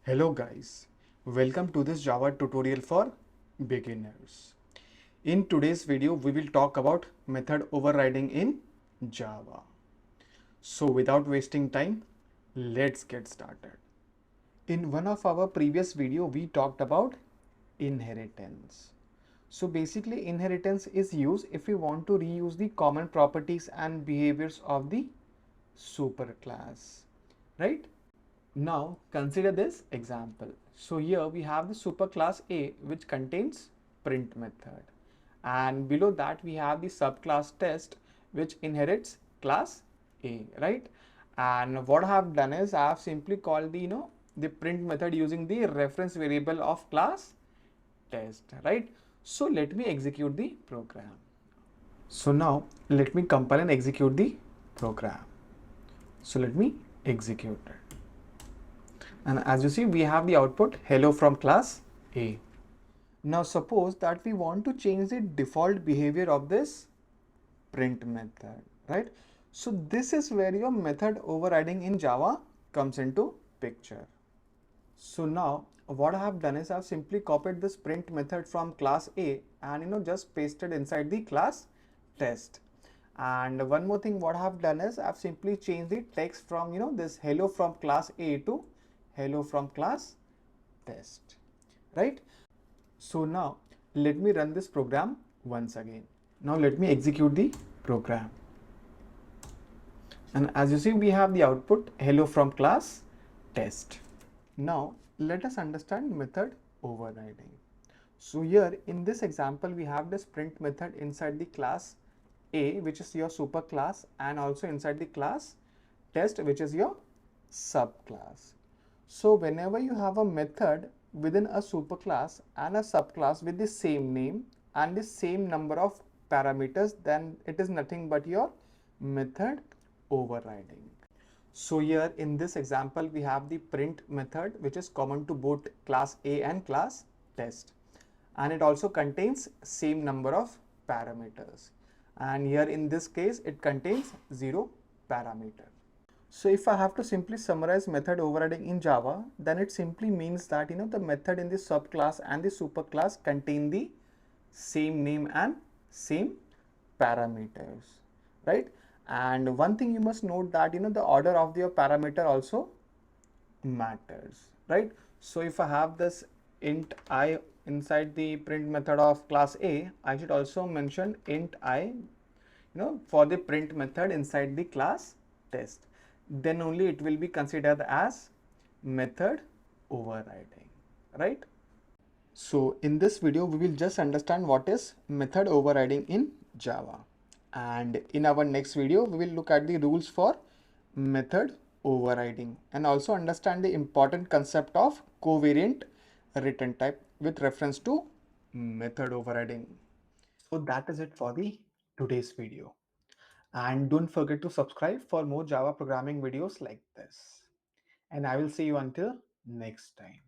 Hello guys, welcome to this Java tutorial for beginners. In today's video, we will talk about method overriding in Java. So without wasting time, let's get started. In one of our previous video, we talked about inheritance. So basically inheritance is used if we want to reuse the common properties and behaviors of the superclass, right? Now consider this example. So here we have the superclass A which contains print method, and below that we have the subclass test which inherits class A, right? And what I have done is I have simply called the print method using the reference variable of class test, right? So let me execute the program. So now let me compile and execute the program. So let me execute it. And as you see, we have the output hello from class A. Now suppose that we want to change the default behavior of this print method, right? So this is where your method overriding in Java comes into picture. So now what I have done is I have simply copied this print method from class A and just pasted inside the class test. And one more thing, what I have done is I have simply changed the text from this hello from class A to hello from class test, right? So now let me run this program once again. Now let me execute the program. And as you see, we have the output hello from class test. Now let us understand method overriding. So here in this example, we have this print method inside the class A, which is your superclass, and also inside the class test, which is your subclass. So whenever you have a method within a superclass and a subclass with the same name and the same number of parameters, then it is nothing but your method overriding. So here in this example, we have the print method, which is common to both class A and class test. And it also contains same number of parameters. And here in this case, it contains 0 parameter. So if I have to simply summarize method overriding in Java, then it simply means that the method in the subclass and the superclass contain the same name and same parameters, right? And one thing you must note that the order of your parameter also matters, right? So if I have this int I inside the print method of class A, I should also mention int I for the print method inside the class test. Then only it will be considered as method overriding, right? So in this video, we will just understand what is method overriding in Java. And in our next video, we will look at the rules for method overriding and also understand the important concept of covariant return type with reference to method overriding. So that is it for the today's video. And don't forget to subscribe for more Java programming videos like this. And I will see you until next time.